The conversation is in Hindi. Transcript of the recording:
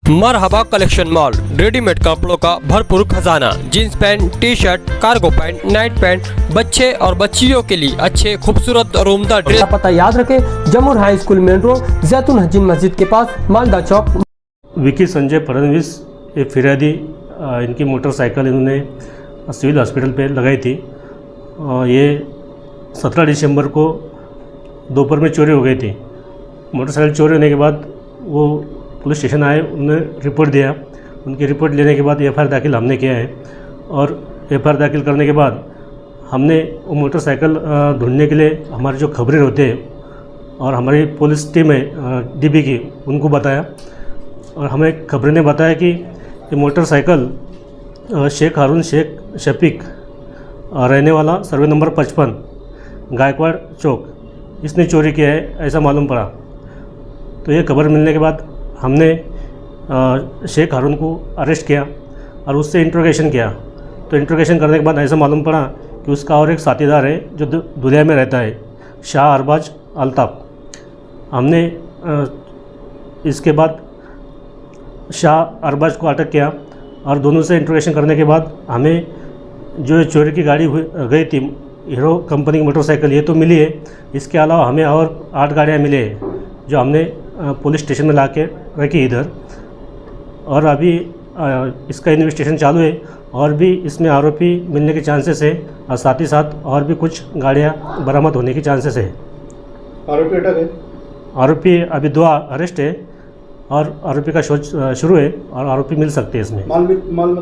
मरहबा कलेक्शन मॉल, रेडीमेड कपड़ों का भरपूर खजाना। Jeans pant, T shirt, cargo pant, night pant, बच्चे और बच्चियों के लिए अच्छे खूबसूरत और उम्दा ड्रेस। पता याद रखें, जमुर हाई स्कूल मेन रोड, जैतून हजीन मस्जिद के पास, मालदा चौक। विकी संजय फडणवीस ये फिर्यादी, इनकी मोटरसाइकिल इन्होंने सिविल हॉस्पिटल पे लगाई थी। ये 17 दिसंबर को दोपहर में चोरी हो गई थी। मोटरसाइकिल चोरी होने के बाद वो पुलिस स्टेशन आए, उन्होंने रिपोर्ट दिया। उनकी रिपोर्ट लेने के बाद एफआईआर दाखिल हमने किया है और एफआईआर दाखिल करने के बाद हमने वो मोटरसाइकिल ढूंढने के लिए हमारे जो खबरें होते हैं और हमारी पुलिस टीम है डीबी की, उनको बताया और हमें खबरें ने बताया कि ये मोटरसाइकिल शेख हारून शेख शफीक रहने वाला सर्वे नंबर 55 गायकवाड़ चौक, इसने चोरी किया है, ऐसा मालूम पड़ा। तो ये खबर मिलने के बाद हमने शेख हारून को अरेस्ट किया और उससे इंट्रोगेशन किया। तो इंट्रोगेशन करने के बाद ऐसा मालूम पड़ा कि उसका और एक साथीदार है जो दुलिया में रहता है, शाह अरबाज अल्ताफ़। हमने इसके बाद शाह अरबाज को अटक किया और दोनों से इंट्रोगेशन करने के बाद हमें जो चोरी की गाड़ी गई थी, हीरो कंपनी की मोटरसाइकिल, ये तो मिली है। इसके अलावा हमें और 8 गाड़ियाँ मिली है जो हमने पुलिस स्टेशन में ला के रखी इधर। और अभी इसका इन्वेस्टिगेशन चालू है और भी इसमें आरोपी मिलने के चांसेस है और साथ ही साथ और भी कुछ गाड़ियाँ बरामद होने के चांसेस है। आरोपी अटक है? आरोपी अभी 2 अरेस्ट है और आरोपी का शोध शुरू है और आरोपी मिल सकते हैं इसमें। माल